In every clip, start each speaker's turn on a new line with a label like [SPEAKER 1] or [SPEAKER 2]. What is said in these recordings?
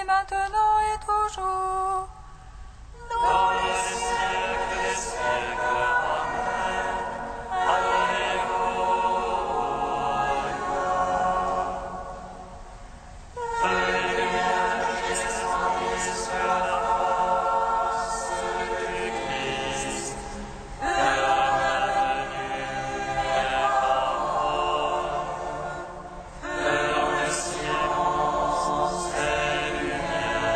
[SPEAKER 1] maintenant et toujours, dans les siècles des siècles. Amen. Alléluia. Que les lumières resplendissent sur la face du Christ, que la venue est parole, que dans le silence et lumière.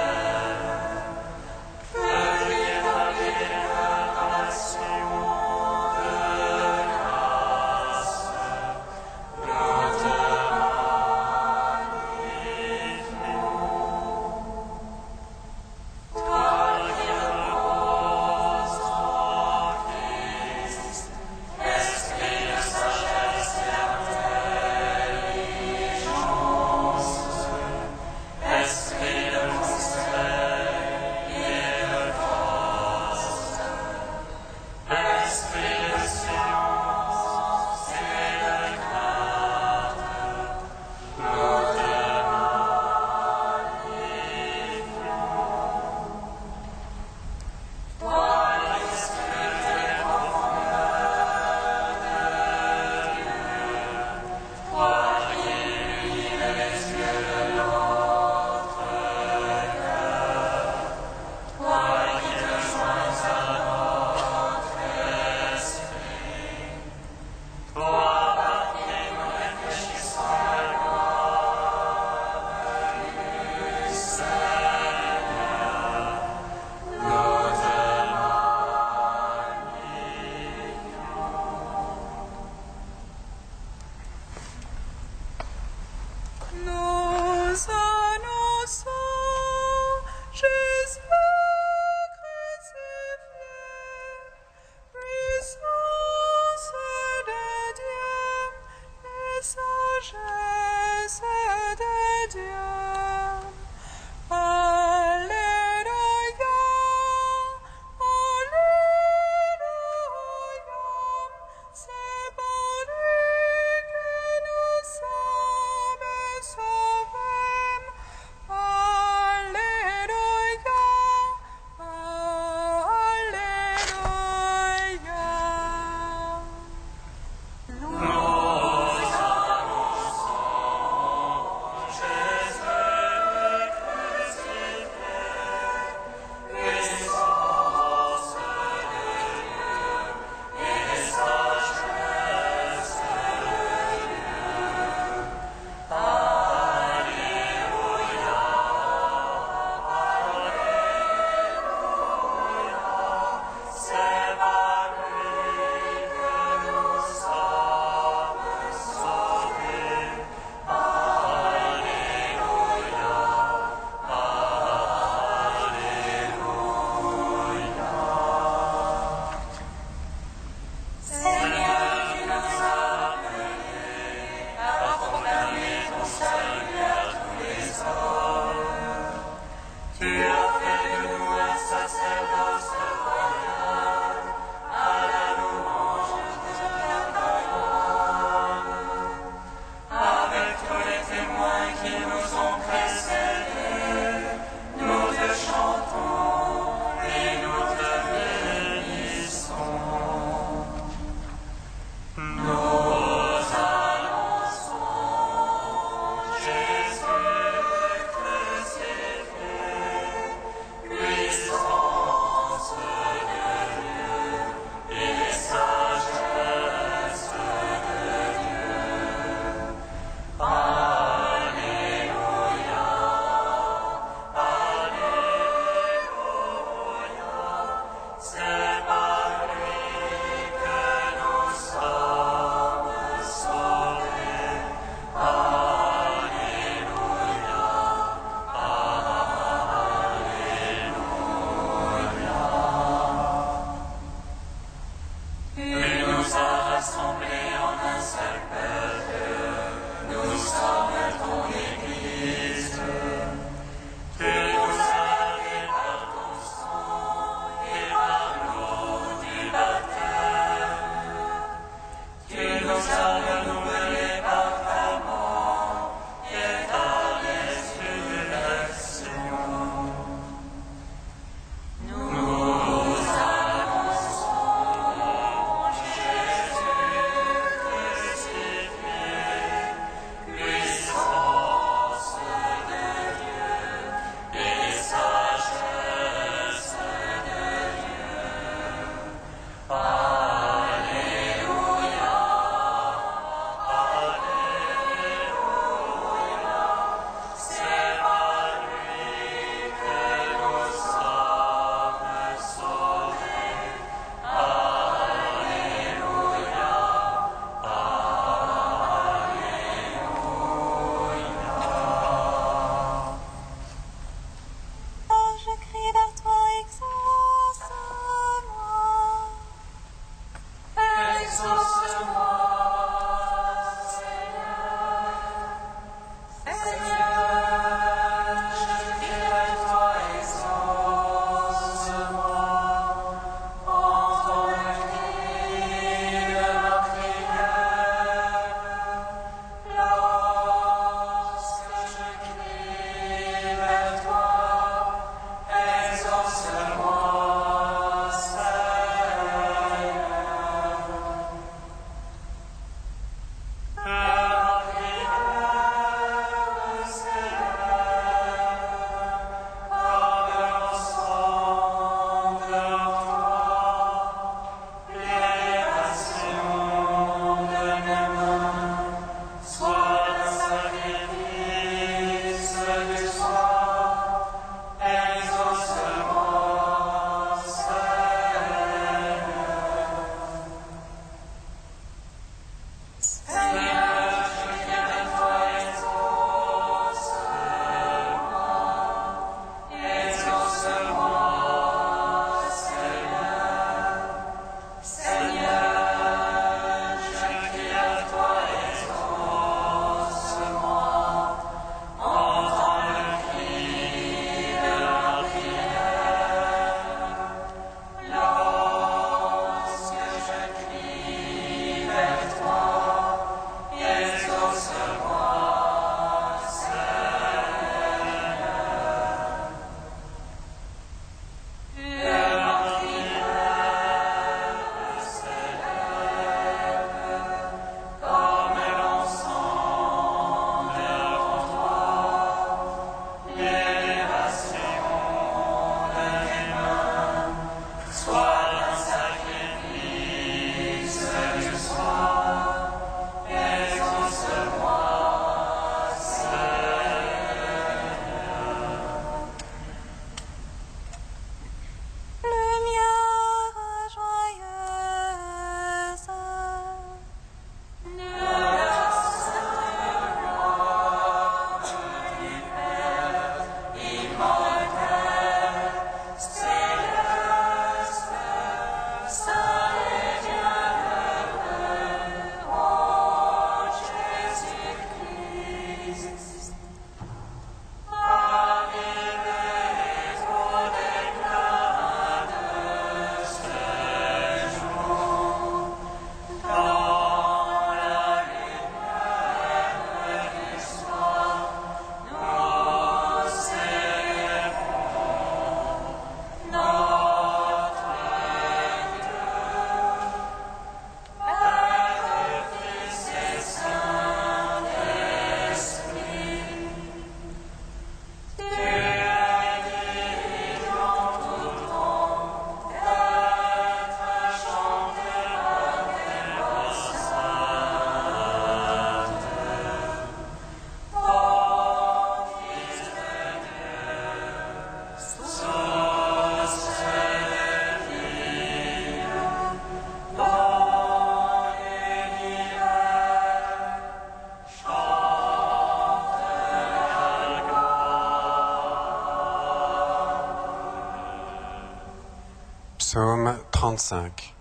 [SPEAKER 2] 35.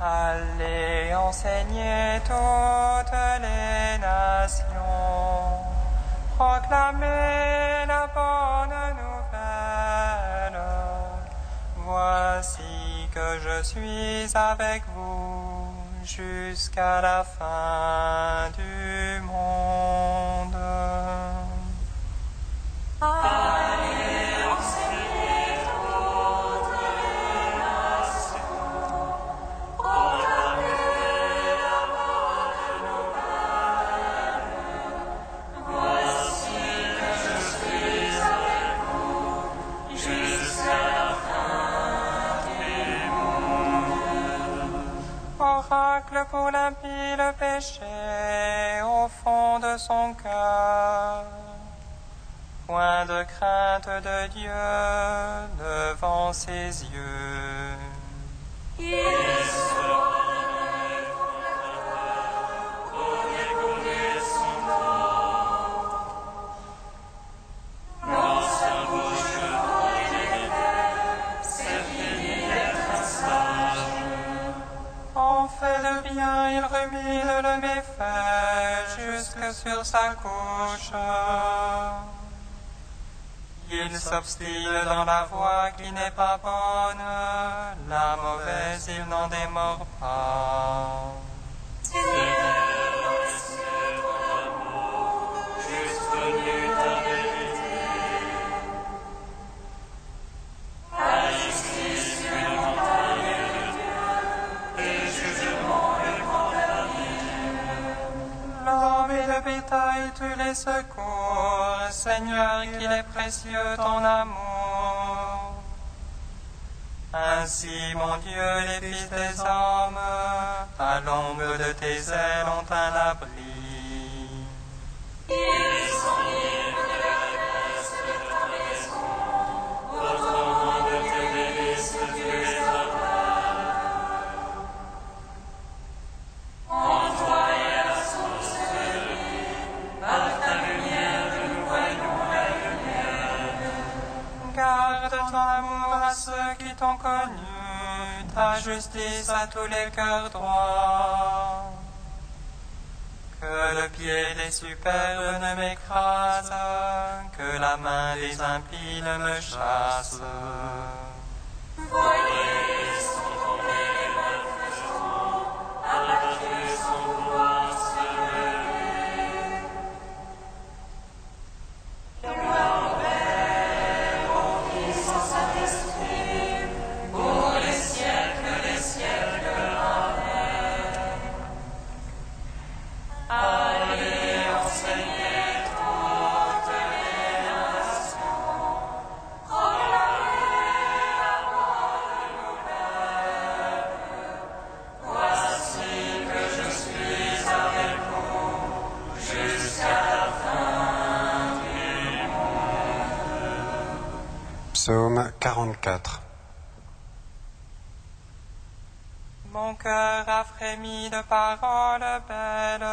[SPEAKER 3] Allez enseigner toutes les nations, proclamez la bonne nouvelle. Voici que je suis avec vous jusqu'à la fin du monde.
[SPEAKER 1] Allez enseigner toutes les nations, proclamez la bonne nouvelle. Voici que je suis avec vous jusqu'à la fin du monde.
[SPEAKER 3] Oracle pour l'impie le péché au fond de son cœur. Point de crainte de Dieu devant ses yeux.
[SPEAKER 1] Il sera donné pour la terre, pour découvrir son nom. Dans sa bouche, il était, c'est fini d'être un sage.
[SPEAKER 3] En fait de bien, il rumine le méfait jusque sur sa couche. Il s'obstine dans la voie qui n'est pas bonne, la mauvaise il n'en démord pas.
[SPEAKER 1] Seigneur, c'est ton amour, juste venu ta vérité. La justice est une montagne de Dieu, et jugement est condamné.
[SPEAKER 3] L'homme et le bétail, tu les secours, Seigneur, qu'il est précieux ton amour. Ainsi, mon Dieu, les fils des hommes, à l'ombre de tes ailes ont un abri.
[SPEAKER 1] Ils sont libres de la graisse de ta maison, autrement de tes délices tu les avares. En toi est la source de vie, par ta lumière nous voyons la lumière.
[SPEAKER 3] Garde ton amour à ceux qui t'ont connu, ta justice à tous les cœurs droits. Que le pied des superbes ne m'écrase, que la main des impies ne me chasse.
[SPEAKER 1] Voyez sont tombés les malfaisants, abattu son pouvoir se lever. Gloire au Père, au Fils, au Saint-Esprit, pour les siècles des siècles. Amen. Allez enseigner toutes les nations, proclamez la bonne nouvelle. Voici que je suis avec vous jusqu'à la fin du monde.
[SPEAKER 2] Psaume 44.
[SPEAKER 3] Mon cœur a frémi de paroles belles,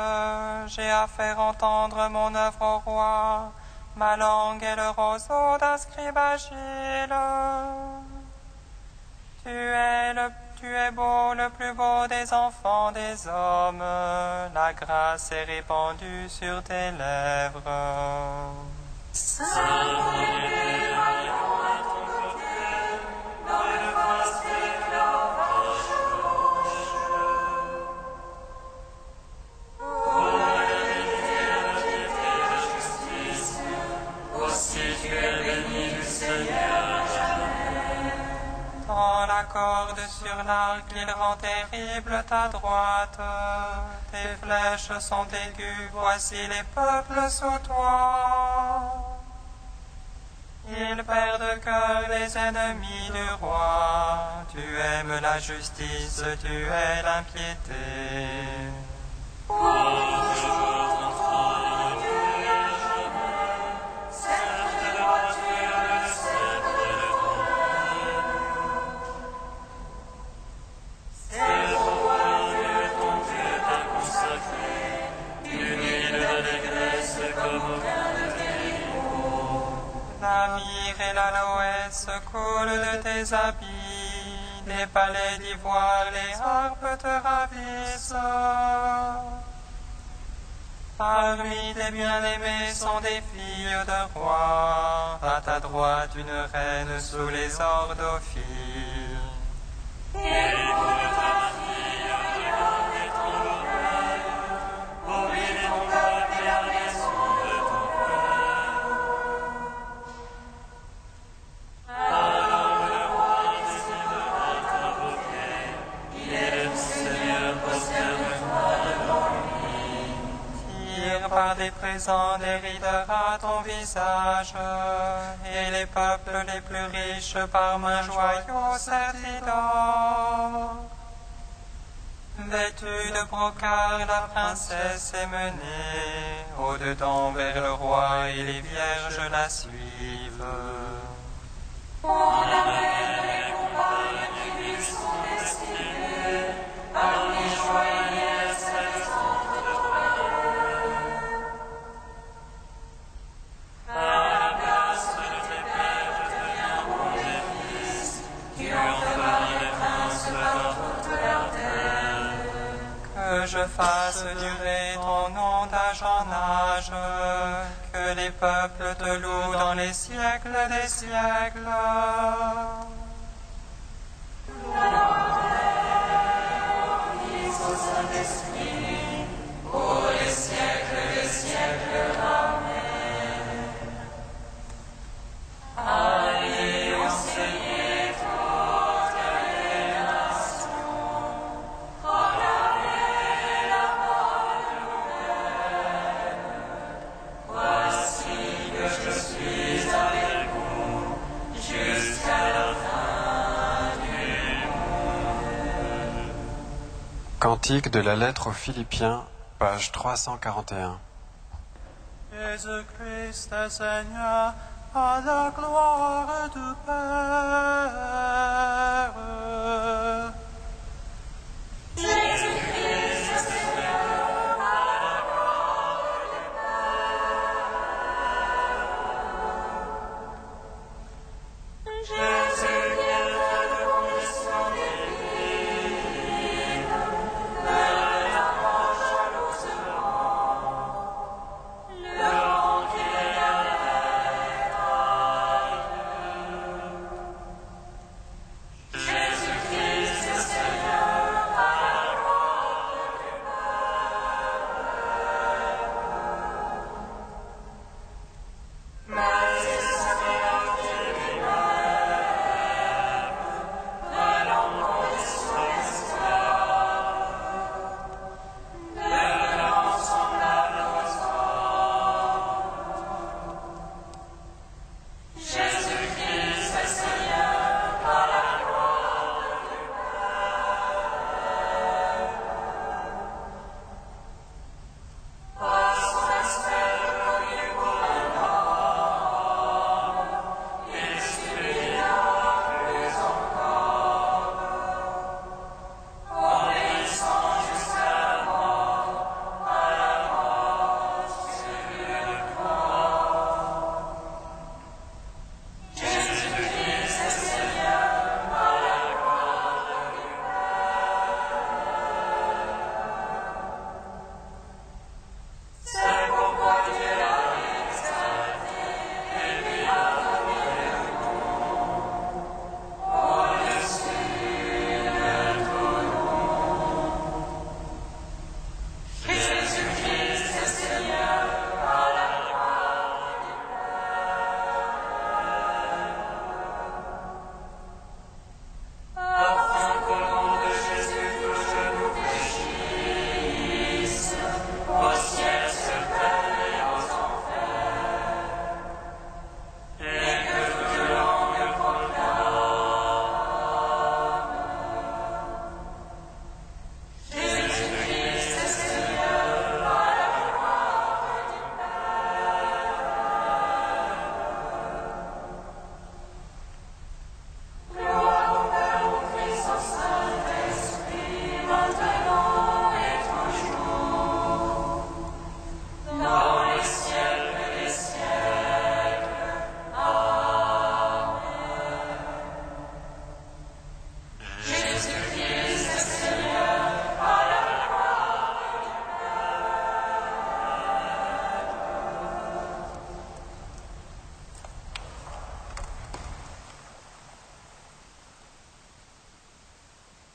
[SPEAKER 3] j'ai à faire entendre mon œuvre au roi, ma langue est le roseau d'un scribe agile. Tu es beau, le plus beau des enfants des hommes, la grâce est répandue sur tes lèvres.
[SPEAKER 1] Saint-Esprit, allons à ton côté, dans le vaste éclat roche. Pour la vérité, la piété, la justice, aussi tu es béni du Seigneur à jamais.
[SPEAKER 3] Dans la corde sur l'arc, il rend terrible ta droite. Tes flèches sont aiguës, voici les peuples sous toi. Ils perdent cœur les ennemis du roi. Tu aimes la justice, tu es l'impiété.
[SPEAKER 1] Pour toujours ton trône Dieu à jamais, cette droiture le sceptre de ton règne. C'est pourquoi Dieu, ton Dieu, t'a consacré, une huile d'allégresse comme aucun
[SPEAKER 3] se coulent de tes habits, des palais d'ivoire, les harpes te ravissent. Parmi tes bien-aimés sont des filles de rois, à ta droite une reine sous les ordophiles. Par des présents déridera ton visage, et les peuples les plus riches par main joyaux sertis d'or. Vêtue de brocart, la princesse est menée au-dedans vers le roi, et les vierges la suivent. Que je fasse durer ton nom d'âge en âge, que les peuples te louent dans les siècles des siècles.
[SPEAKER 2] Cantique de la lettre aux Philippiens, page 341.
[SPEAKER 3] Jésus-Christ est Seigneur, à la gloire du Père.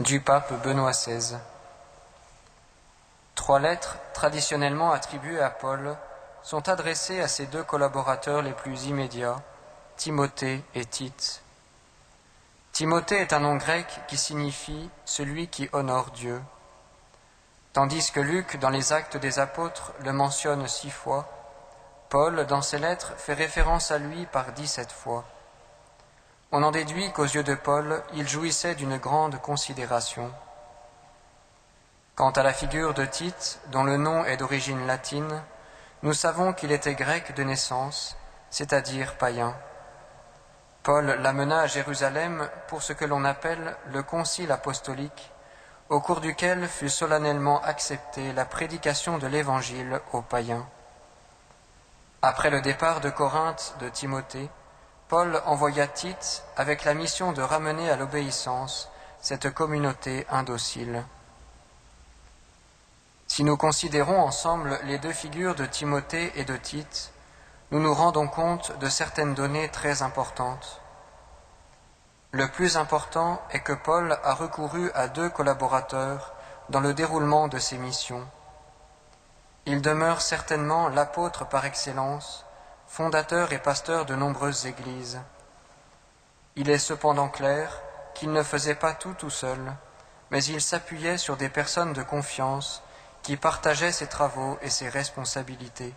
[SPEAKER 4] du pape Benoît XVI. 3 lettres traditionnellement attribuées à Paul sont adressées à ses 2 collaborateurs les plus immédiats, Timothée et Tite. Timothée est un nom grec qui signifie « celui qui honore Dieu ». Tandis que Luc, dans les Actes des Apôtres, le mentionne 6 fois, Paul, dans ses lettres, fait référence à lui par 17 fois. On en déduit qu'aux yeux de Paul, il jouissait d'une grande considération. Quant à la figure de Tite, dont le nom est d'origine latine, nous savons qu'il était grec de naissance, c'est-à-dire païen. Paul l'amena à Jérusalem pour ce que l'on appelle le concile apostolique, au cours duquel fut solennellement acceptée la prédication de l'Évangile aux païens. Après le départ de Corinthe de Timothée, Paul envoya Tite avec la mission de ramener à l'obéissance cette communauté indocile. Si nous considérons ensemble les 2 figures de Timothée et de Tite, nous nous rendons compte de certaines données très importantes. Le plus important est que Paul a recouru à 2 collaborateurs dans le déroulement de ses missions. Il demeure certainement l'apôtre par excellence, fondateur et pasteur de nombreuses églises. Il est cependant clair qu'il ne faisait pas tout seul, mais il s'appuyait sur des personnes de confiance qui partageaient ses travaux et ses responsabilités.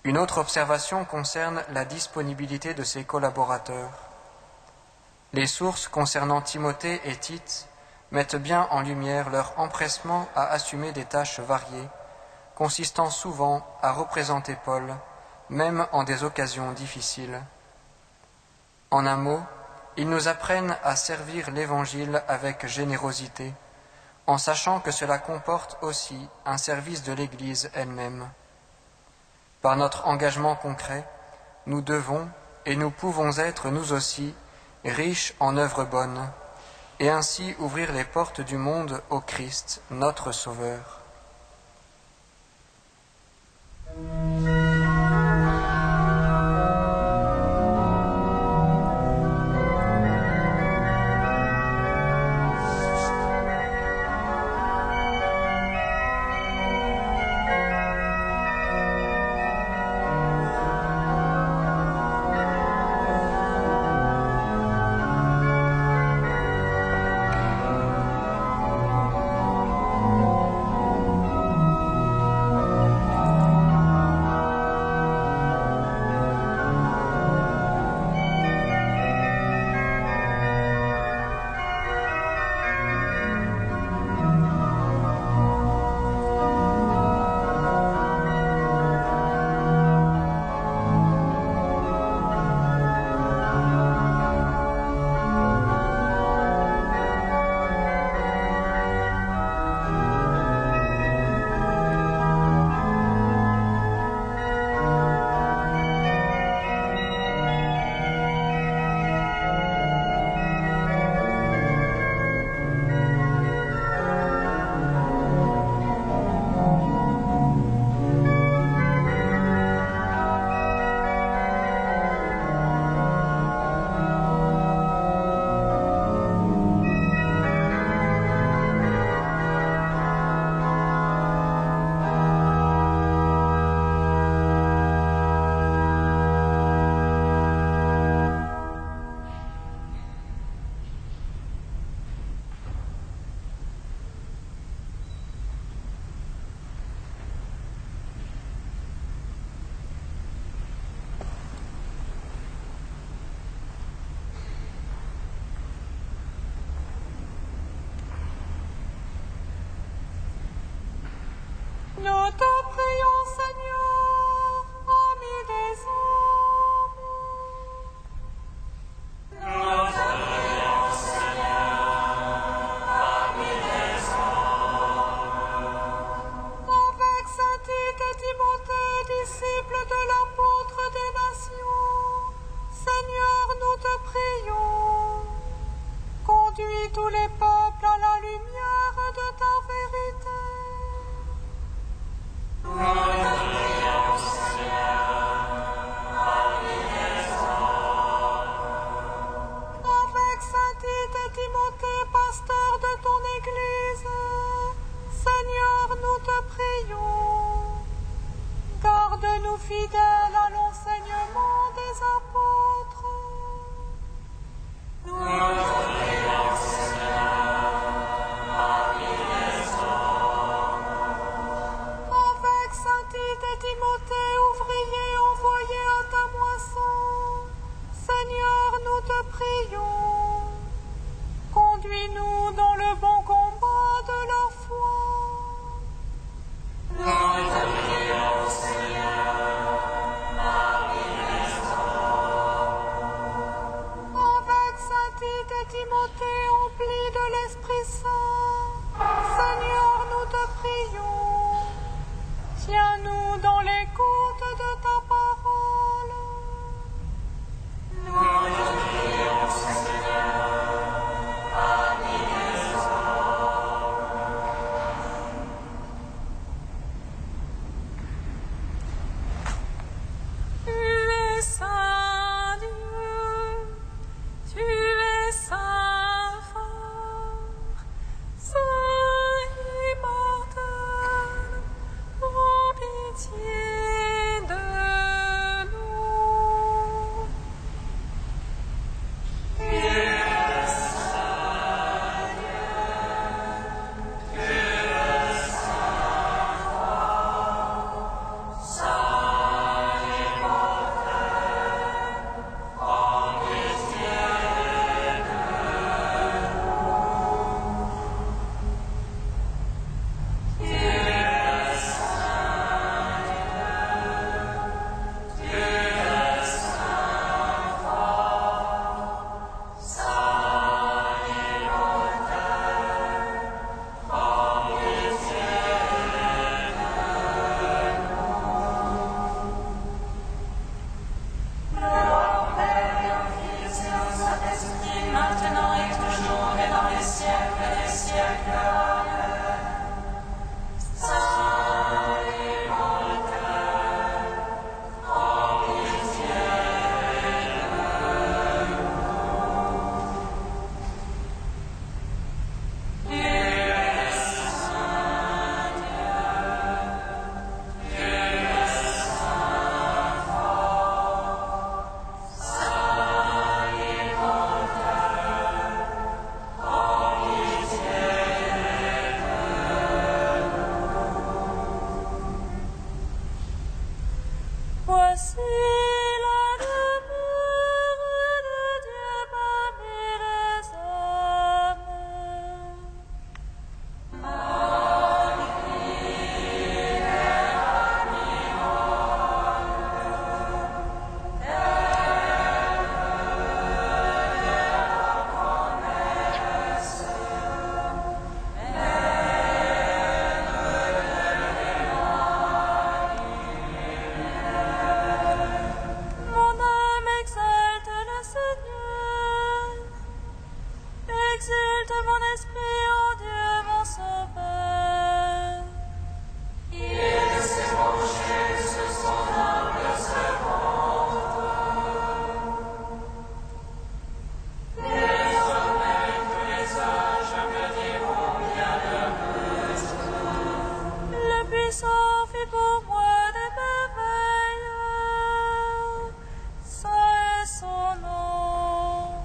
[SPEAKER 4] Une autre observation concerne la disponibilité de ses collaborateurs. Les sources concernant Timothée et Tite mettent bien en lumière leur empressement à assumer des tâches variées, consistant souvent à représenter Paul, même en des occasions difficiles. En un mot, ils nous apprennent à servir l'Évangile avec générosité, en sachant que cela comporte aussi un service de l'Église elle-même. Par notre engagement concret, nous devons et nous pouvons être nous aussi riches en œuvres bonnes, et ainsi ouvrir les portes du monde au Christ, notre Sauveur.
[SPEAKER 3] Nous te prions, Seigneur, ami des hommes.
[SPEAKER 1] Nous te prions, Seigneur, ami des hommes.
[SPEAKER 3] Avec Saint Tite et Timothée, disciples de l'apôtre des nations, Seigneur, nous te prions. Conduis tous les peuples à la lumière de ta vérité.
[SPEAKER 1] Nous te prions, Seigneur, ami des hommes.
[SPEAKER 3] Avec Saint Tite et Timothée, te prions. Conduis-nous dans le bon combat de la foi.
[SPEAKER 1] Nous te prions, Seigneur, parmi les hommes.
[SPEAKER 3] Avec Saint Tite et Timothée emplis de l'Esprit Saint, Seigneur, nous te prions. Tiens-nous dans l'écoute de ta parole.
[SPEAKER 1] Nous te prions, Seigneur, parmi les
[SPEAKER 3] Tu es Saint Dieu, tu es Saint fort, Saint immortel, prends pitié de nous.
[SPEAKER 1] maintenant et toujours et dans les siècles des siècles. Amen. Saint immortel, prends pitié de nous. Tu es Saint Dieu, tu es Saint fort, Saint immortel, prends pitié de nous.
[SPEAKER 3] Voici la demeure de Dieu parmi les hommes. Mon âme exalte le Seigneur, exulte mon esprit en Dieu mon Sauveur.
[SPEAKER 1] Il s'est penché sur son humble servante. Désormais tous les âges me diront bienheureuse.
[SPEAKER 3] Le puissant fit pour moi des merveilles. Saint est son nom.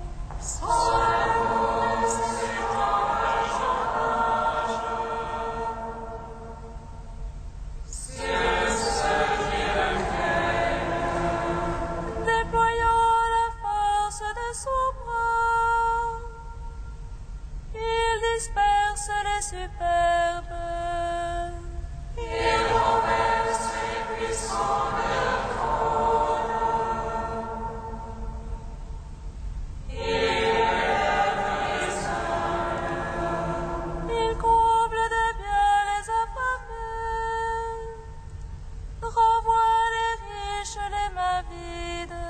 [SPEAKER 3] Déployant la force de son bras, il disperse les superbes.
[SPEAKER 1] Il renverse les puissants de leur trône.
[SPEAKER 3] Il comble de bien les affamés, renvoie les riches les mains vides.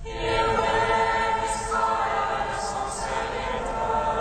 [SPEAKER 1] Il met Israël son serviteur.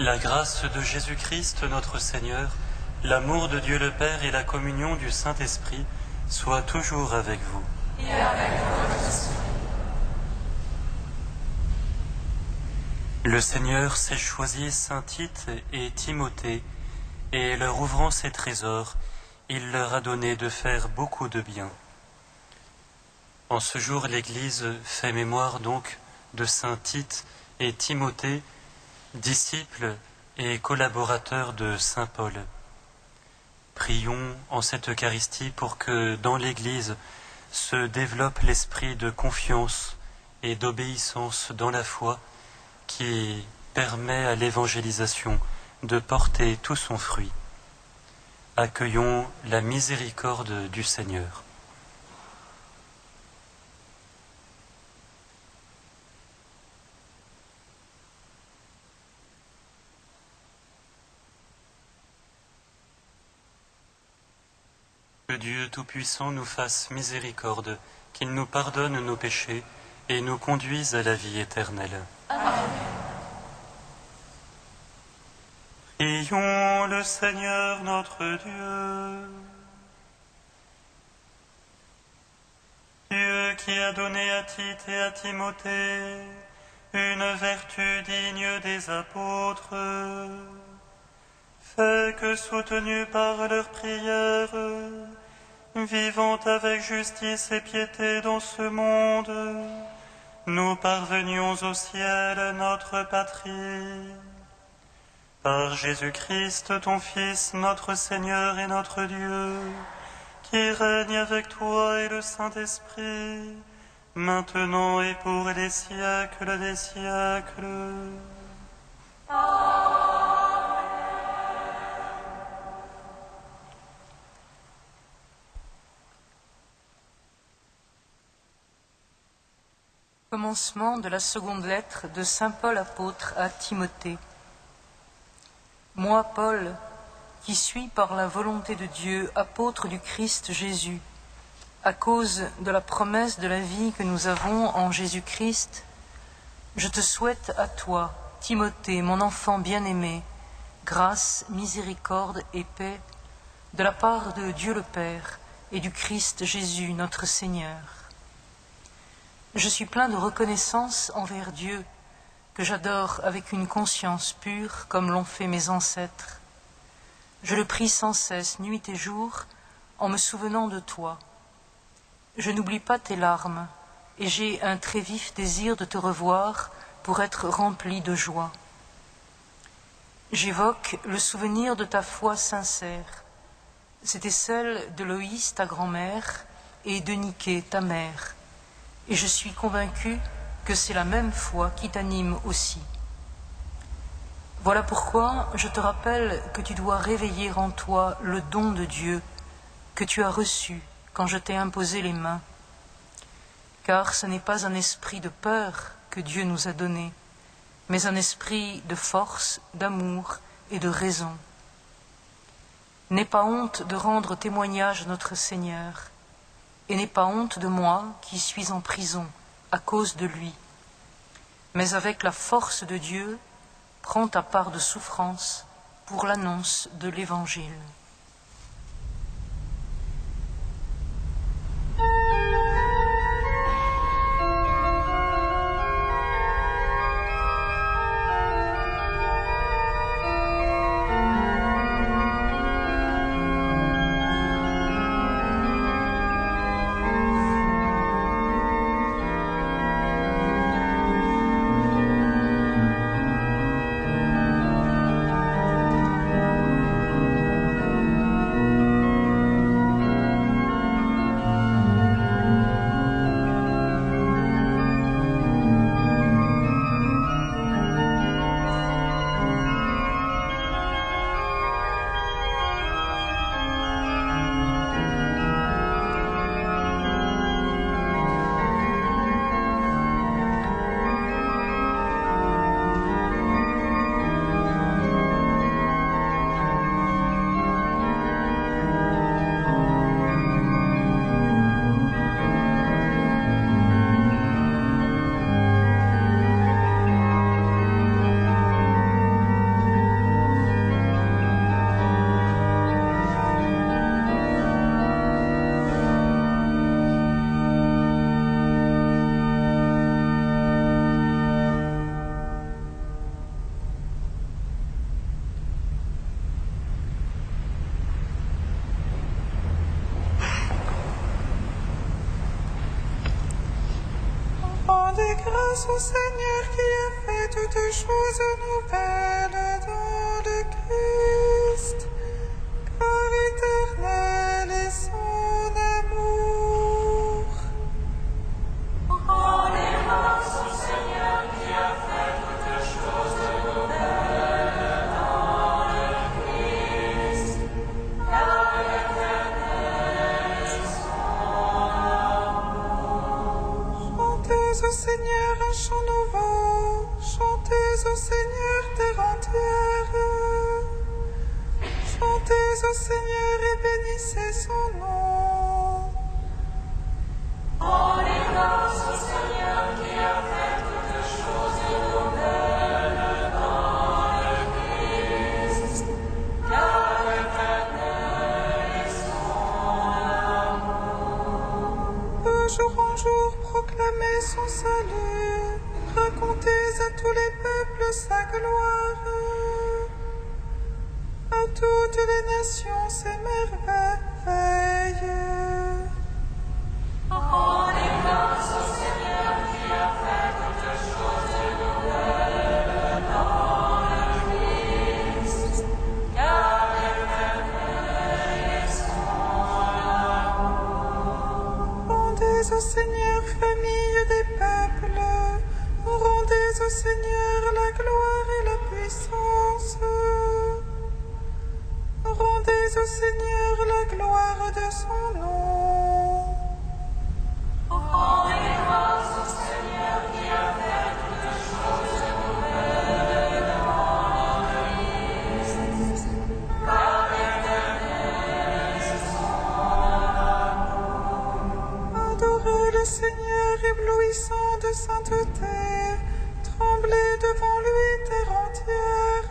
[SPEAKER 5] La grâce de Jésus-Christ notre Seigneur, l'amour de Dieu le Père et la communion du Saint-Esprit soient toujours avec vous.
[SPEAKER 1] Et avec votre esprit.
[SPEAKER 5] Le Seigneur s'est choisi Saint Tite et Timothée, et leur ouvrant ses trésors, il leur a donné de faire beaucoup de bien. En ce jour, l'Église fait mémoire donc de Saint Tite et Timothée, disciples et collaborateurs de Saint Paul. Prions en cette Eucharistie pour que dans l'Église se développe l'esprit de confiance et d'obéissance dans la foi qui permet à l'évangélisation de porter tout son fruit. Accueillons la miséricorde du Seigneur. Que Dieu Tout-Puissant nous fasse miséricorde, qu'il nous pardonne nos péchés et nous conduise à la vie éternelle.
[SPEAKER 1] Amen.
[SPEAKER 5] Prions le Seigneur notre Dieu. Dieu qui a donné à Tite et à Timothée une vertu digne des apôtres, fait que soutenus par leurs prières, vivant avec justice et piété dans ce monde, nous parvenions au ciel, notre patrie. Par Jésus-Christ, ton Fils, notre Seigneur et notre Dieu, qui règne avec toi et le Saint-Esprit, maintenant et pour les siècles des siècles.
[SPEAKER 6] Commencement de la seconde lettre de Saint Paul apôtre à Timothée. Moi, Paul, qui suis par la volonté de Dieu apôtre du Christ Jésus, à cause de la promesse de la vie que nous avons en Jésus-Christ, je te souhaite à toi, Timothée, mon enfant bien-aimé, grâce, miséricorde et paix de la part de Dieu le Père et du Christ Jésus notre Seigneur. Je suis plein de reconnaissance envers Dieu, que j'adore avec une conscience pure comme l'ont fait mes ancêtres. Je le prie sans cesse, nuit et jour, en me souvenant de toi. Je n'oublie pas tes larmes, et j'ai un très vif désir de te revoir pour être rempli de joie. J'évoque le souvenir de ta foi sincère. C'était celle de Loïs, ta grand-mère, et de Niké, ta mère. Et je suis convaincu que c'est la même foi qui t'anime aussi. Voilà pourquoi je te rappelle que tu dois réveiller en toi le don de Dieu que tu as reçu quand je t'ai imposé les mains. Car ce n'est pas un esprit de peur que Dieu nous a donné, mais un esprit de force, d'amour et de raison. N'aie pas honte de rendre témoignage à notre Seigneur, et n'aie pas honte de moi qui suis en prison à cause de lui. Mais avec la force de Dieu, prends ta part de souffrance pour l'annonce de l'Évangile.
[SPEAKER 3] Rendez grâce au Seigneur qui a fait toutes choses nouvelles dans le Christ, car éternel est son amour.
[SPEAKER 1] Rendez grâce au Seigneur qui a fait toutes choses nouvelles dans le Christ, car éternel est son amour.
[SPEAKER 3] Chantez au Seigneur un chant nouveau, chantez au Seigneur terre entière. Chantez au Seigneur et bénissez son nom.
[SPEAKER 1] Rendez grâce au Seigneur qui a fait toutes choses nouvelles dans le Christ, car éternel est son amour.
[SPEAKER 3] De jour en jour proclamez son salut, racontez à tous les peuples sa gloire. À toutes les nations ses merveilles.
[SPEAKER 1] Rendez grâce au Seigneur qui a fait toutes choses nouvelles dans le Christ, car éternel est son amour.
[SPEAKER 3] Rendez au Seigneur famille des peuples, rendez au Seigneur la gloire et la puissance. Rendez au Seigneur la gloire de son nom.
[SPEAKER 1] Rendez grâce au Seigneur qui a fait toutes choses nouvelles dans le Christ, car éternel est son amour.
[SPEAKER 3] Adorez le Seigneur éblouissant de sainteté, tremblez devant lui terre entière.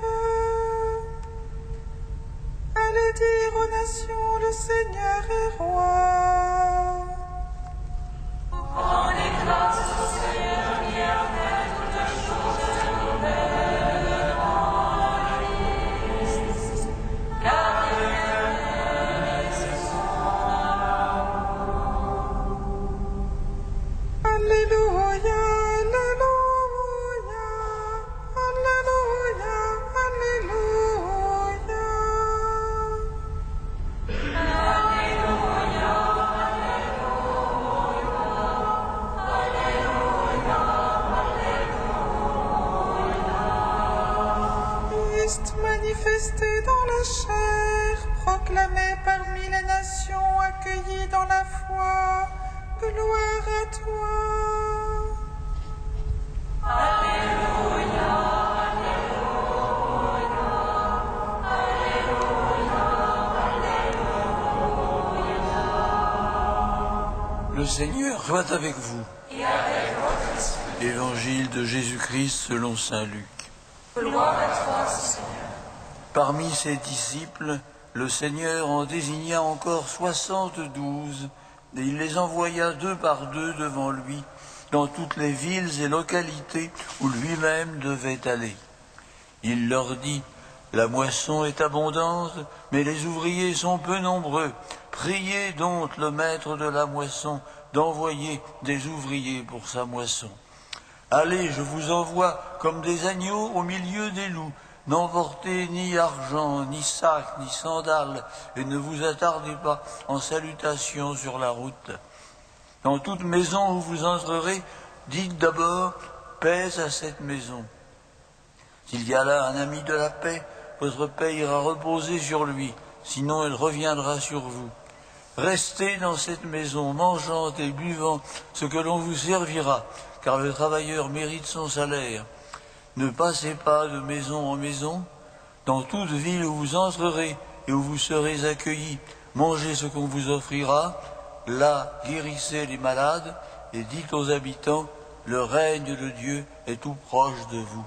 [SPEAKER 3] Allez dire aux nations, le Seigneur est roi.
[SPEAKER 1] Rendez grâce au Seigneur qui a fait toutes choses nouvelles dans le Christ, car éternel est son amour.
[SPEAKER 3] Alléluia, alléluia, alléluia, alléluia. Christ manifesté dans la chair, proclamé parmi les nations, accueilli dans la foi, gloire à toi.
[SPEAKER 7] Le Seigneur soit avec vous.
[SPEAKER 1] Et avec votre esprit.
[SPEAKER 7] Évangile de Jésus-Christ selon saint Luc.
[SPEAKER 1] Gloire à toi, Seigneur.
[SPEAKER 7] Parmi ses disciples, le Seigneur en désigna encore 72, et il les envoya 2 par 2 devant lui, dans toutes les villes et localités où lui-même devait aller. Il leur dit, « La moisson est abondante, mais les ouvriers sont peu nombreux. Priez donc le maître de la moisson d'envoyer des ouvriers pour sa moisson. Allez, je vous envoie comme des agneaux au milieu des loups. N'emportez ni argent, ni sac, ni sandales, et ne vous attardez pas en salutation sur la route. Dans toute maison où vous entrerez, dites d'abord, paix à cette maison. S'il y a là un ami de la paix, votre paix ira reposer sur lui, sinon elle reviendra sur vous. Restez dans cette maison, mangeant et buvant ce que l'on vous servira, car le travailleur mérite son salaire. Ne passez pas de maison en maison. Dans toute ville où vous entrerez et où vous serez accueillis, mangez ce qu'on vous offrira. Là, guérissez les malades et dites aux habitants, le règne de Dieu est tout proche de vous.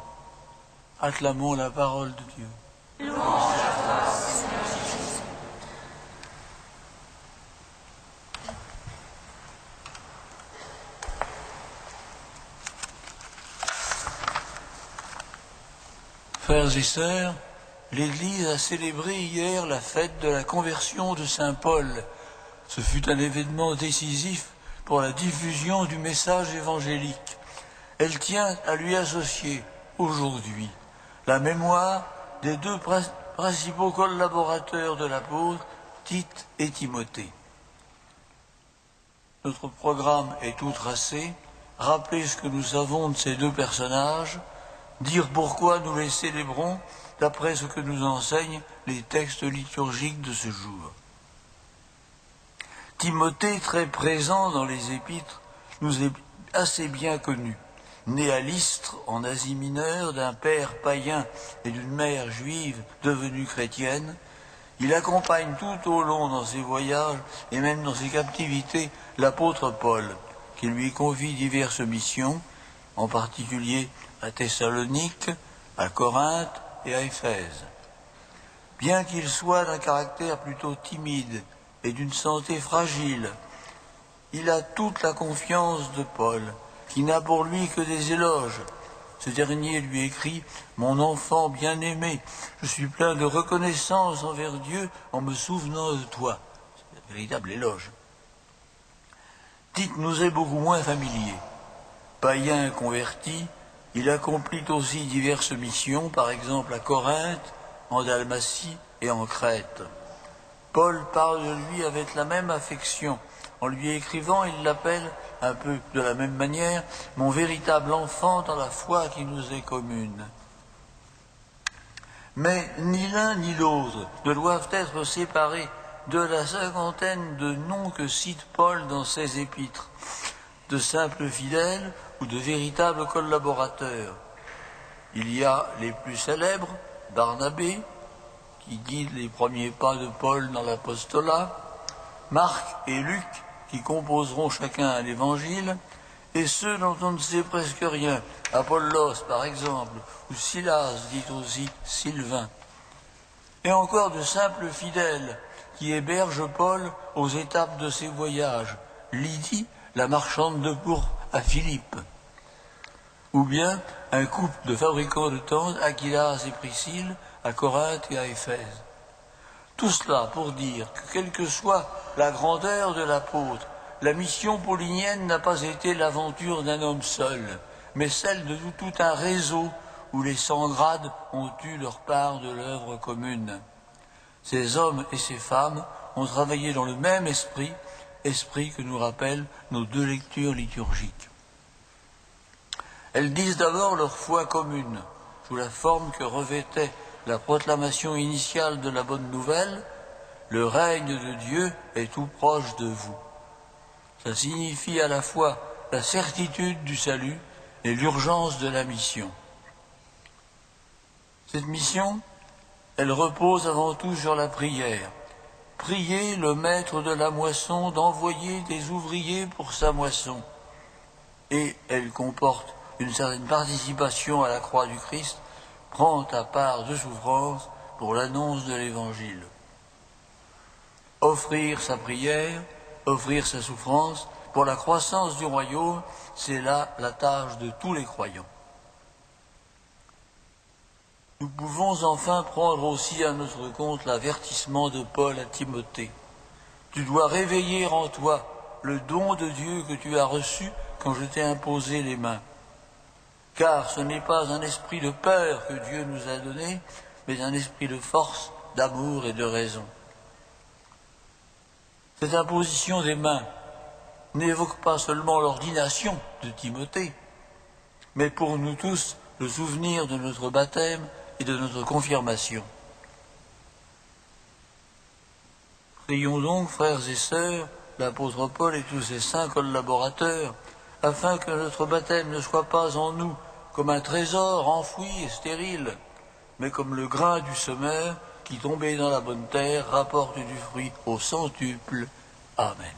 [SPEAKER 7] Acclamons la parole de Dieu.
[SPEAKER 1] Louange à toi, Seigneur Jésus.
[SPEAKER 7] Frères et sœurs, l'Église a célébré hier la fête de la conversion de saint Paul. Ce fut un événement décisif pour la diffusion du message évangélique. Elle tient à lui associer aujourd'hui la mémoire des deux principaux collaborateurs de l'apôtre, Tite et Timothée. Notre programme est tout tracé, rappeler ce que nous savons de ces deux personnages, dire pourquoi nous les célébrons d'après ce que nous enseignent les textes liturgiques de ce jour. Timothée, très présent dans les épîtres, nous est assez bien connu. Né à Lystre, en Asie mineure, d'un père païen et d'une mère juive devenue chrétienne, il accompagne tout au long dans ses voyages et même dans ses captivités l'apôtre Paul, qui lui confie diverses missions, en particulier à Thessalonique, à Corinthe et à Éphèse. Bien qu'il soit d'un caractère plutôt timide et d'une santé fragile, il a toute la confiance de Paul, qui n'a pour lui que des éloges. Ce dernier lui écrit « Mon enfant bien-aimé, je suis plein de reconnaissance envers Dieu en me souvenant de toi. » C'est un véritable éloge. Tite nous est beaucoup moins familier. Païen converti, il accomplit aussi diverses missions, par exemple à Corinthe, en Dalmatie et en Crète. Paul parle de lui avec la même affection. En lui écrivant, il l'appelle, un peu de la même manière, « mon véritable enfant dans la foi qui nous est commune ». Mais ni l'un ni l'autre ne doivent être séparés de la cinquantaine de noms que cite Paul dans ses épîtres, de simples fidèles ou de véritables collaborateurs. Il y a les plus célèbres, Barnabé, qui guide les premiers pas de Paul dans l'apostolat, Marc et Luc, qui composeront chacun un évangile, et ceux dont on ne sait presque rien, Apollos par exemple, ou Silas, dit aussi Sylvain. Et encore de simples fidèles, qui hébergent Paul aux étapes de ses voyages, Lydie, la marchande de pourpre à Philippe, ou bien un couple de fabricants de tentes, Aquilas et Priscille, à Corinthe et à Éphèse. Tout cela pour dire que quelle que soit la grandeur de l'apôtre, la mission paulinienne n'a pas été l'aventure d'un homme seul, mais celle de tout un réseau où les 100 grades ont eu leur part de l'œuvre commune. Ces hommes et ces femmes ont travaillé dans le même esprit, esprit que nous rappellent nos deux lectures liturgiques. Elles disent d'abord leur foi commune, sous la forme que revêtait la proclamation initiale de la bonne nouvelle, le règne de Dieu est tout proche de vous. Ça signifie à la fois la certitude du salut et l'urgence de la mission. Cette mission, elle repose avant tout sur la prière. Prier le maître de la moisson d'envoyer des ouvriers pour sa moisson. Et elle comporte une certaine participation à la croix du Christ, prend ta part de souffrance pour l'annonce de l'Évangile. Offrir sa prière, offrir sa souffrance pour la croissance du royaume, c'est là la tâche de tous les croyants. Nous pouvons enfin prendre aussi à notre compte l'avertissement de Paul à Timothée. Tu dois réveiller en toi le don de Dieu que tu as reçu quand je t'ai imposé les mains. Car ce n'est pas un esprit de peur que Dieu nous a donné, mais un esprit de force, d'amour et de raison. Cette imposition des mains n'évoque pas seulement l'ordination de Timothée, mais pour nous tous le souvenir de notre baptême et de notre confirmation. Prions donc, frères et sœurs, l'apôtre Paul et tous ses saints collaborateurs, afin que notre baptême ne soit pas en nous comme un trésor enfoui et stérile, mais comme le grain du semeur qui, tombé dans la bonne terre, rapporte du fruit au centuple. Amen.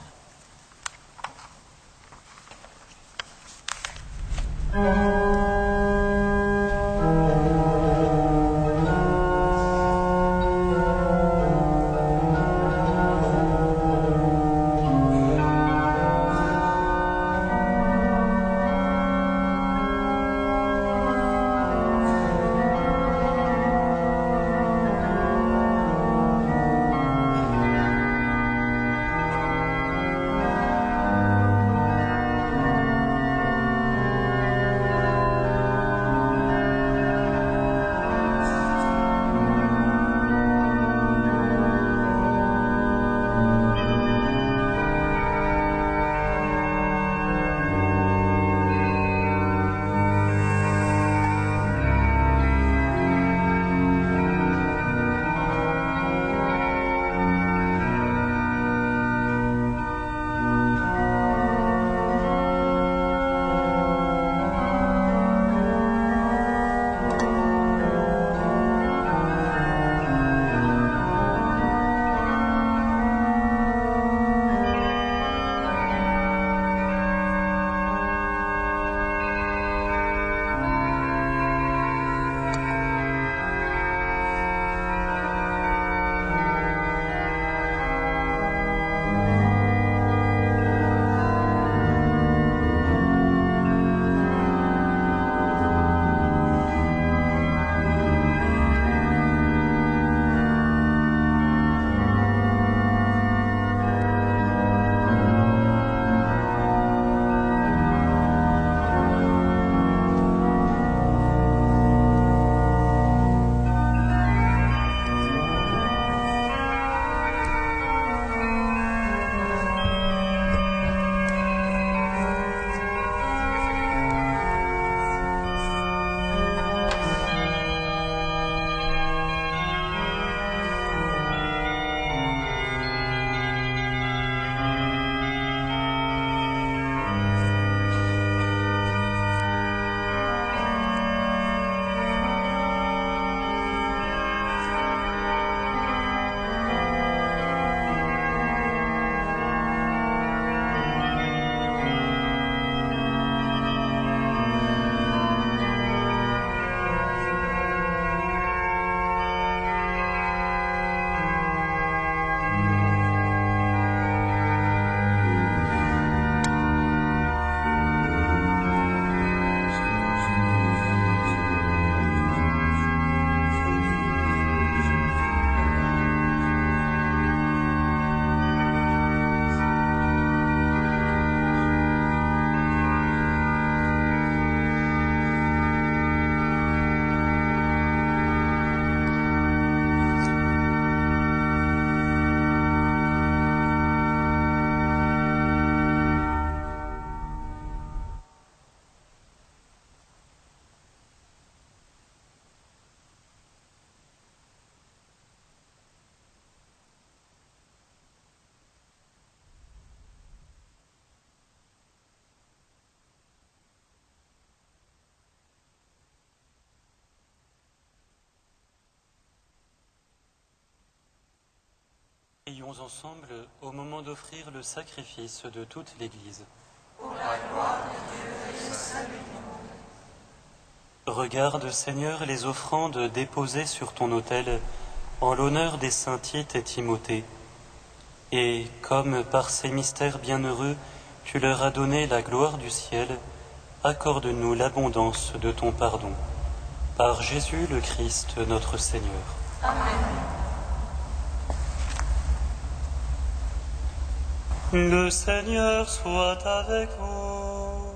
[SPEAKER 5] Prions ensemble au moment d'offrir le sacrifice de toute l'Église.
[SPEAKER 1] Pour la gloire de Dieu et le salut du monde.
[SPEAKER 5] Regarde, Seigneur, les offrandes déposées sur ton autel en l'honneur des saints Tite et Timothée. Et comme par ces mystères bienheureux, tu leur as donné la gloire du ciel, accorde-nous l'abondance de ton pardon. Par Jésus le Christ, notre Seigneur.
[SPEAKER 1] Amen.
[SPEAKER 5] Le Seigneur soit avec vous.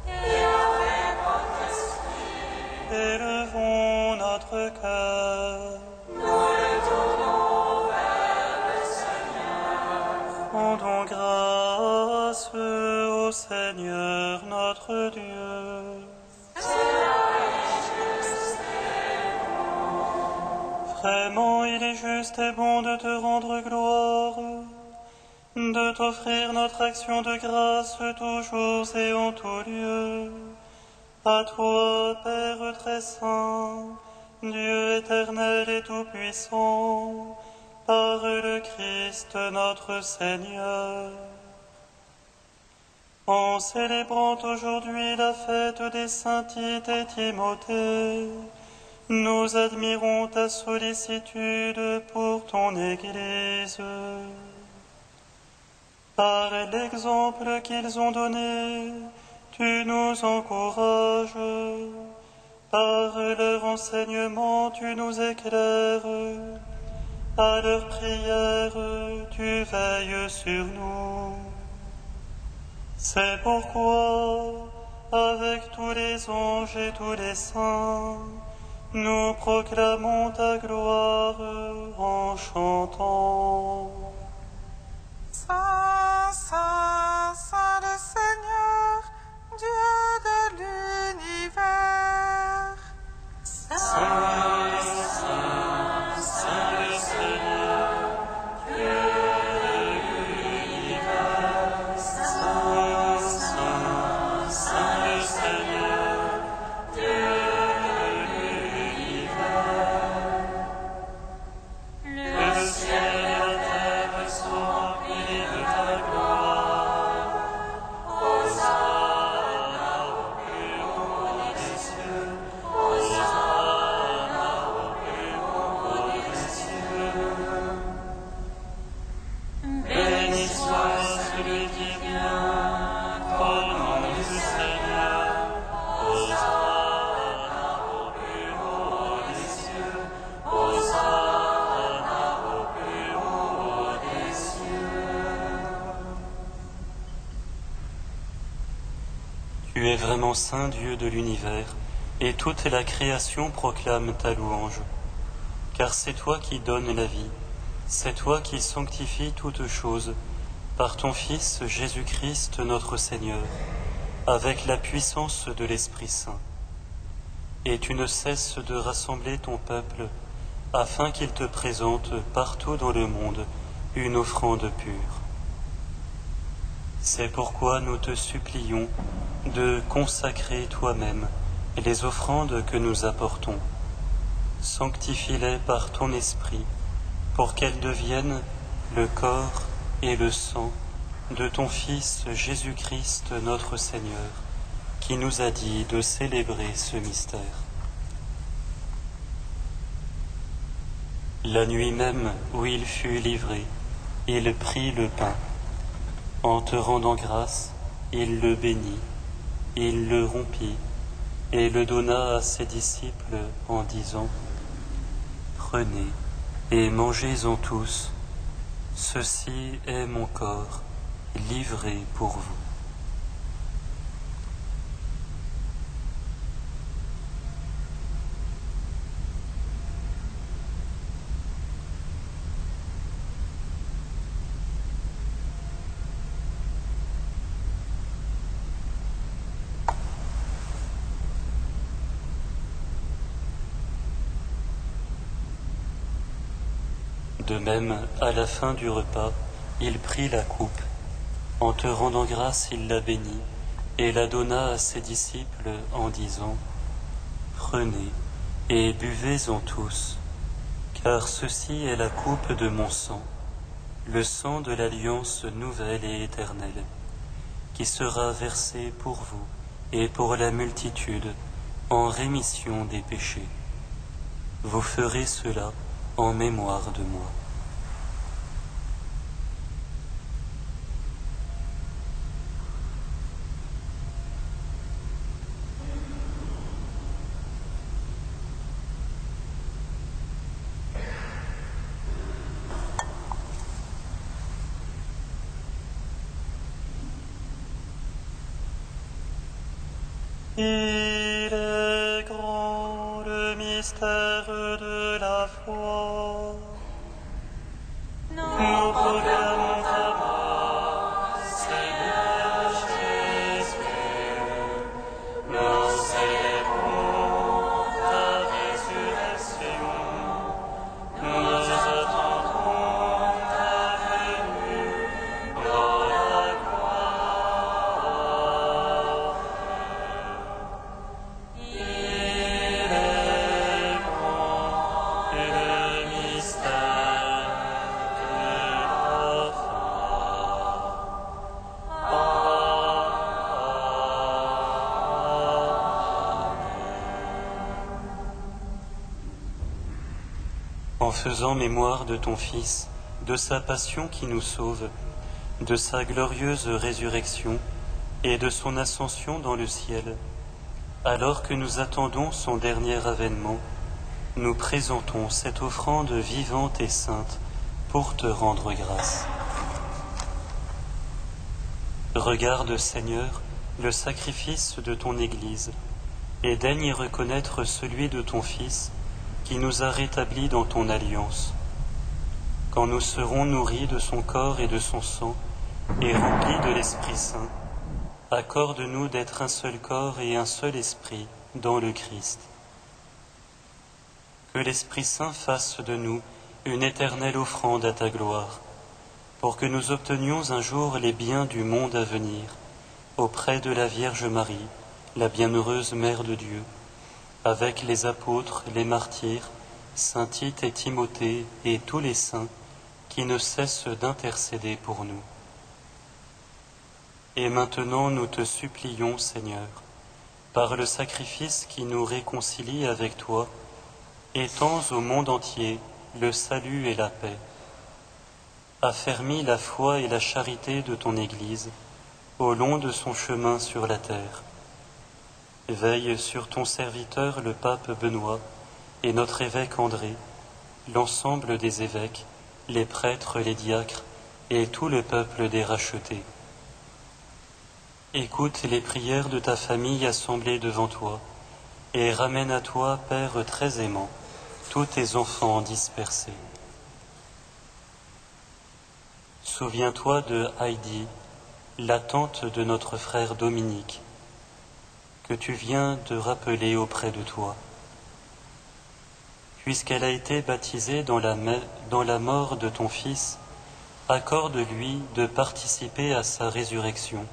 [SPEAKER 1] Et avec votre esprit,
[SPEAKER 5] Élevons notre cœur.
[SPEAKER 1] nous le tournons vers le Seigneur.
[SPEAKER 5] Rendons grâce au Seigneur notre Dieu. Vraiment, il est juste et bon de te rendre gloire, de t'offrir notre action de grâce toujours et en tout lieu. À toi, Père très saint, Dieu éternel et tout-puissant, par le Christ notre Seigneur. En célébrant aujourd'hui la fête des saints Tite et Timothée, nous admirons ta sollicitude pour ton Église. Par l'exemple qu'ils ont donné, tu nous encourages. Par leur enseignement, tu nous éclaires. À leur prière, tu veilles sur nous. C'est pourquoi, avec tous les anges et tous les saints, nous proclamons ta gloire en chantant.
[SPEAKER 3] Saint, Saint, Saint le Seigneur, Dieu de l'univers.
[SPEAKER 5] Saint, Saint, Saint le Seigneur, Dieu de l'univers. Saint, Saint, Saint le Seigneur, Dieu de l'univers. Le ciel et la terre sont remplis de ta gloire. Hosanna au plus haut des cieux. Hosanna au plus haut des cieux. Béni soit celui qui vient au nom du Seigneur. Hosanna au plus haut des cieux. Hosanna au plus haut des cieux. Tu es vraiment saint Dieu de l'univers, et toute la création proclame ta louange. Car c'est toi qui donnes la vie, c'est toi qui sanctifies toutes choses, par ton Fils Jésus-Christ notre Seigneur, avec la puissance de l'Esprit Saint. Et tu ne cesses de rassembler ton peuple, afin qu'il te présente partout dans le monde une offrande pure. C'est pourquoi nous te supplions de consacrer toi-même les offrandes que nous apportons. Sanctifie-les par ton esprit, pour qu'elles deviennent le corps et le sang de ton Fils Jésus-Christ notre Seigneur, qui nous a dit de célébrer ce mystère. La nuit même où il fut livré, il prit le pain. En te rendant grâce, il le bénit, il le rompit et le donna à ses disciples en disant : Prenez et mangez-en tous, ceci est mon corps livré pour vous. De même, à la fin du repas, il prit la coupe. En te rendant grâce, il la bénit et la donna à ses disciples en disant : Prenez et buvez-en tous, car ceci est la coupe de mon sang, le sang de l'alliance nouvelle et éternelle, qui sera versé pour vous et pour la multitude en rémission des péchés. Vous ferez cela en mémoire de moi. Il est grand le mystère de la foi. Nous proclamons ta mort, Seigneur Jésus. Nous célébrons ta résurrection. Nous attendons ta venue dans la gloire. Il est grand le mystère de la foi. En faisant mémoire de ton Fils, de sa passion qui nous sauve, de sa glorieuse résurrection et de son ascension dans le ciel, alors que nous attendons son dernier avènement, nous présentons cette offrande vivante et sainte pour te rendre grâce. Regarde, Seigneur, le sacrifice de ton Église, et daigne y reconnaître celui de ton Fils, qui nous a rétablis dans ton alliance. Quand nous serons nourris de son corps et de son sang, et remplis de l'Esprit Saint, accorde-nous d'être un seul corps et un seul esprit dans le Christ. Que l'Esprit Saint fasse de nous une éternelle offrande à ta gloire, pour que nous obtenions un jour les biens du monde à venir, auprès de la Vierge Marie, la bienheureuse Mère de Dieu, avec les apôtres, les martyrs, saint Tite et Timothée et tous les saints qui ne cessent d'intercéder pour nous. Et maintenant nous te supplions, Seigneur, par le sacrifice qui nous réconcilie avec toi, étends au monde entier le salut et la paix. Affermis la foi et la charité de ton Église au long de son chemin sur la terre. Veille sur ton serviteur le pape Benoît et notre évêque André, l'ensemble des évêques, les prêtres, les diacres et tout le peuple des rachetés. Écoute les prières de ta famille assemblée devant toi et ramène à toi, Père très aimant, tous tes enfants dispersés. Souviens-toi de Heidi, la tante de notre frère Dominique, que tu viens de rappeler auprès de toi. Puisqu'elle a été baptisée dans la mort de ton Fils, accorde-lui de participer à sa résurrection,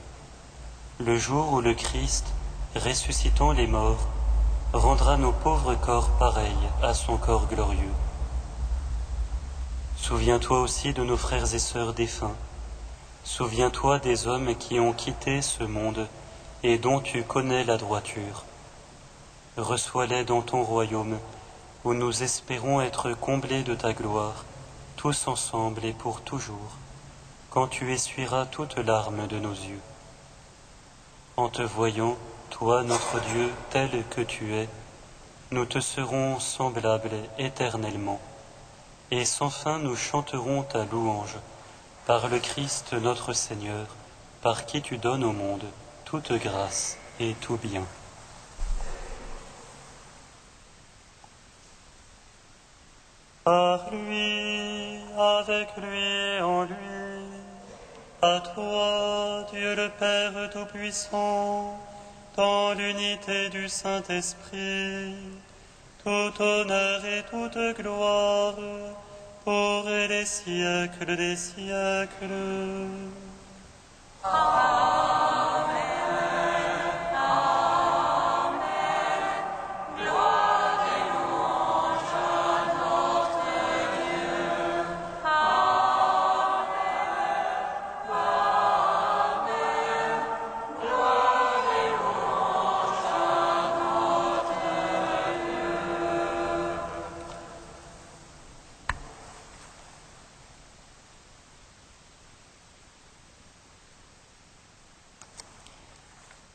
[SPEAKER 5] le jour où le Christ, ressuscitant les morts, rendra nos pauvres corps pareils à son corps glorieux. Souviens-toi aussi de nos frères et sœurs défunts. Souviens-toi des hommes qui ont quitté ce monde et dont tu connais la droiture. Reçois-les dans ton royaume, où nous espérons être comblés de ta gloire, tous ensemble et pour toujours, quand tu essuieras toute larme de nos yeux. En te voyant, toi, notre Dieu, tel que tu es, nous te serons semblables éternellement, et sans fin nous chanterons ta louange, par le Christ notre Seigneur, par qui tu donnes au monde toute grâce et tout bien. Par lui, avec lui et en lui, à toi, Dieu le Père Tout-Puissant, dans l'unité du Saint-Esprit, tout honneur et toute gloire, pour les siècles des siècles.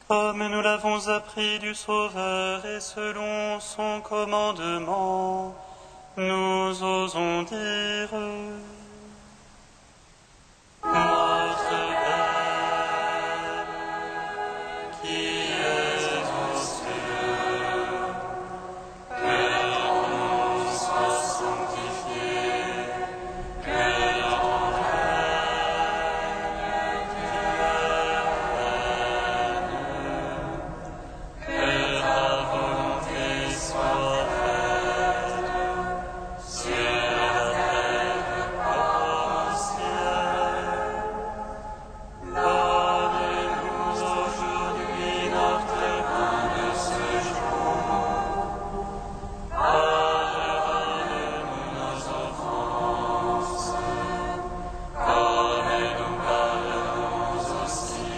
[SPEAKER 5] Comme nous l'avons appris du Sauveur et selon son commandement, nous osons dire: Notre Père, qui es aux cieux, que ton nom soit sanctifié, que ton règne vienne, que ta volonté soit faite sur la terre comme au ciel. Donne-nous aujourd'hui notre pain de ce jour. Pardonne-nous nos offenses, comme nous pardonnons aussi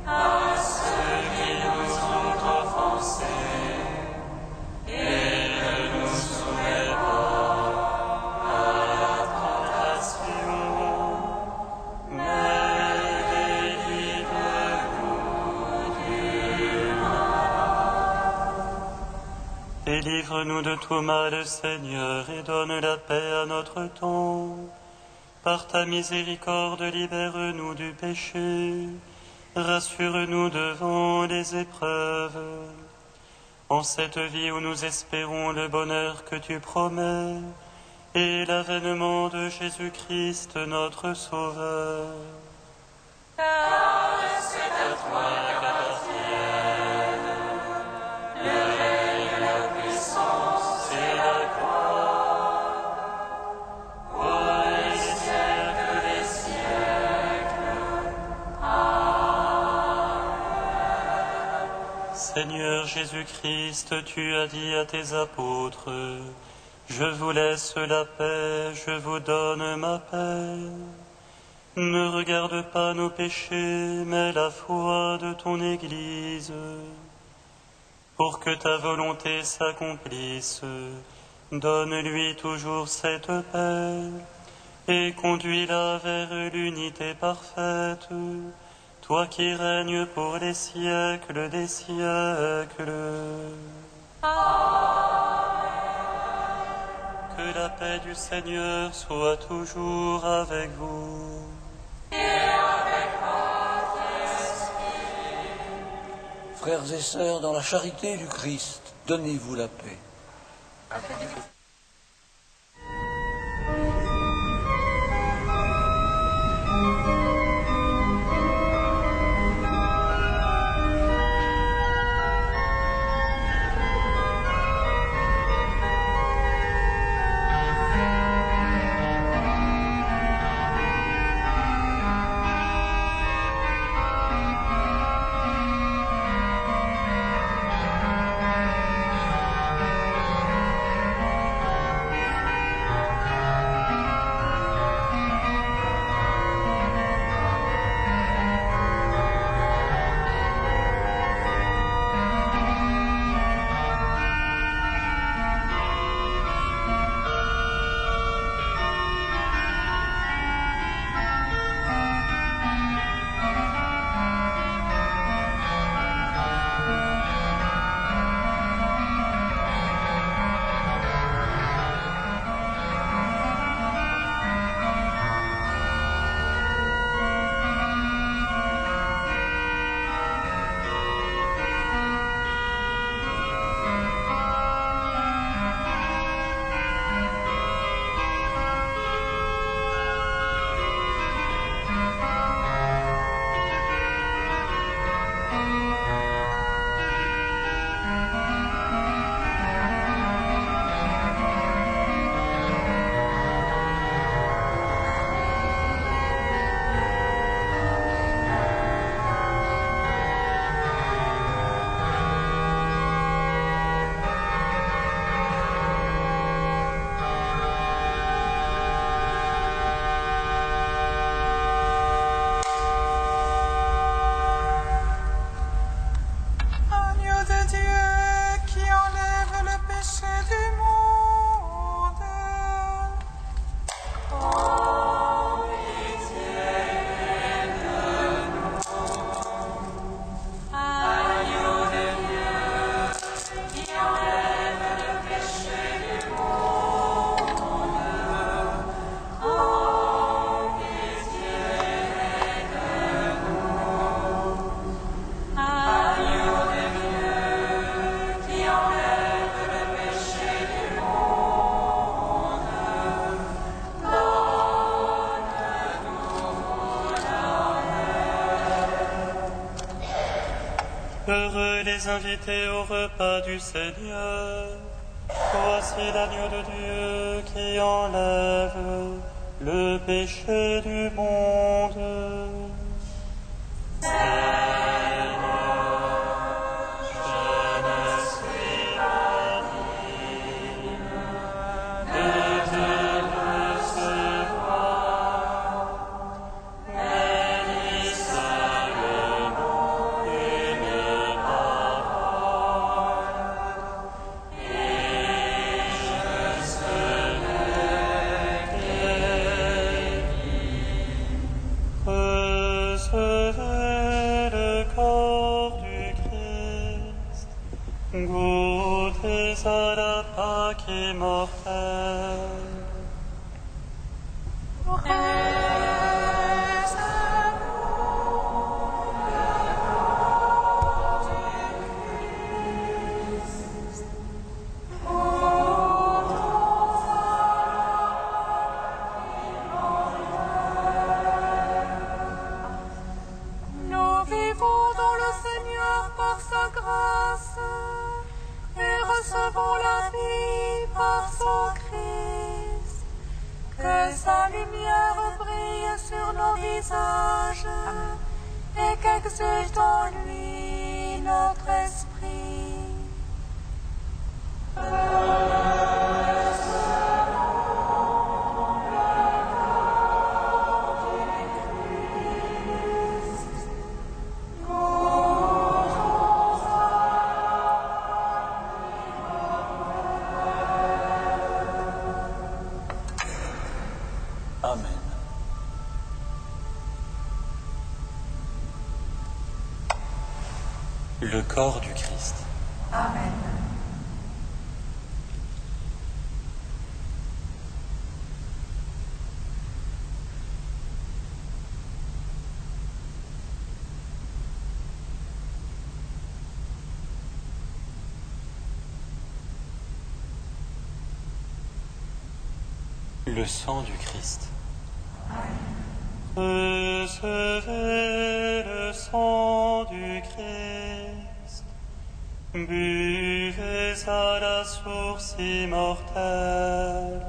[SPEAKER 5] à ceux qui nous ont offensés. Et ne nous soumets pas à la tentation, mais délivre-nous du mal. Délivre-nous de tout mal, Seigneur, et donne la paix à notre temps. Par ta miséricorde, libère-nous du péché. Rassure-nous devant les épreuves. En cette vie où nous espérons le bonheur que tu promets, et l'avènement de Jésus-Christ, notre Sauveur.
[SPEAKER 1] Car c'est à toi qu'appartiennent le règne, la puissance
[SPEAKER 5] C'est la gloire
[SPEAKER 1] pour les siècles des siècles.
[SPEAKER 5] Seigneur Jésus-Christ, tu as dit à tes apôtres: Je vous laisse la paix, je vous donne ma paix. Ne regarde pas nos péchés, mais la foi de ton Église. Pour que ta volonté s'accomplisse, donne-lui toujours cette paix, et conduis-la vers l'unité parfaite, toi qui règnes pour les siècles des siècles. Que la paix du Seigneur soit toujours avec vous.
[SPEAKER 7] Frères et sœurs, dans la charité du Christ, donnez-vous la paix.
[SPEAKER 5] Heureux les invités au repas du Seigneur. Voici l'agneau de Dieu qui enlève le péché du monde. Recevez le corps du Christ, goûtez à la Pâque immortelle.
[SPEAKER 1] Nous vivons dans le Seigneur par sa grâce et recevons la vie par son Christ. Que sa lumière brille sur nos visages et qu'exulte en lui notre esprit.
[SPEAKER 7] Amen.
[SPEAKER 5] Le corps du Christ.
[SPEAKER 1] Amen.
[SPEAKER 5] Le sang du Christ. Recevez le sang du Christ, buvez à la source immortelle.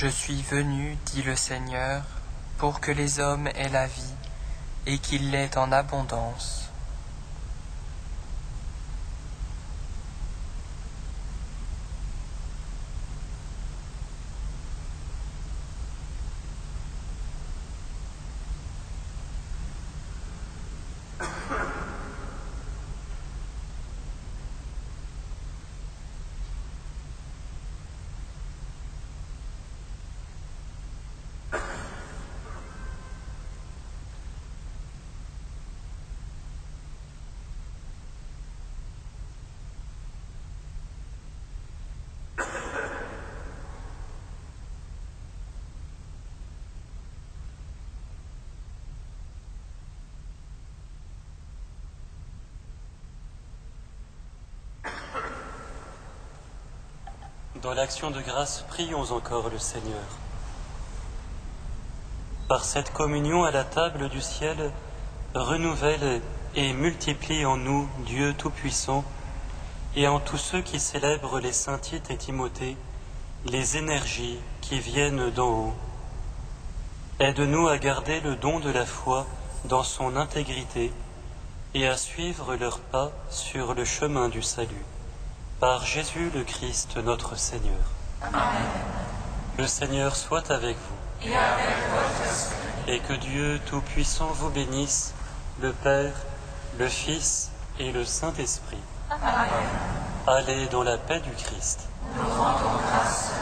[SPEAKER 8] Je suis venu, dit le Seigneur, pour que les hommes aient la vie et qu'ils l'aient en abondance.
[SPEAKER 5] Dans l'action de grâce, prions encore le Seigneur. Par cette communion à la table du ciel, renouvelle et multiplie en nous, Dieu Tout-Puissant, et en tous ceux qui célèbrent les saints Tite et Timothée, les énergies qui viennent d'en haut. Aide-nous à garder le don de la foi dans son intégrité et à suivre leurs pas sur le chemin du salut. Par Jésus le Christ, notre Seigneur.
[SPEAKER 1] Amen.
[SPEAKER 5] Le Seigneur soit avec vous.
[SPEAKER 1] Et avec votre esprit.
[SPEAKER 5] Et que Dieu Tout-Puissant vous bénisse, le Père, le Fils et le Saint-Esprit.
[SPEAKER 1] Amen.
[SPEAKER 5] Allez dans la paix du Christ.
[SPEAKER 1] Nous rendons grâce.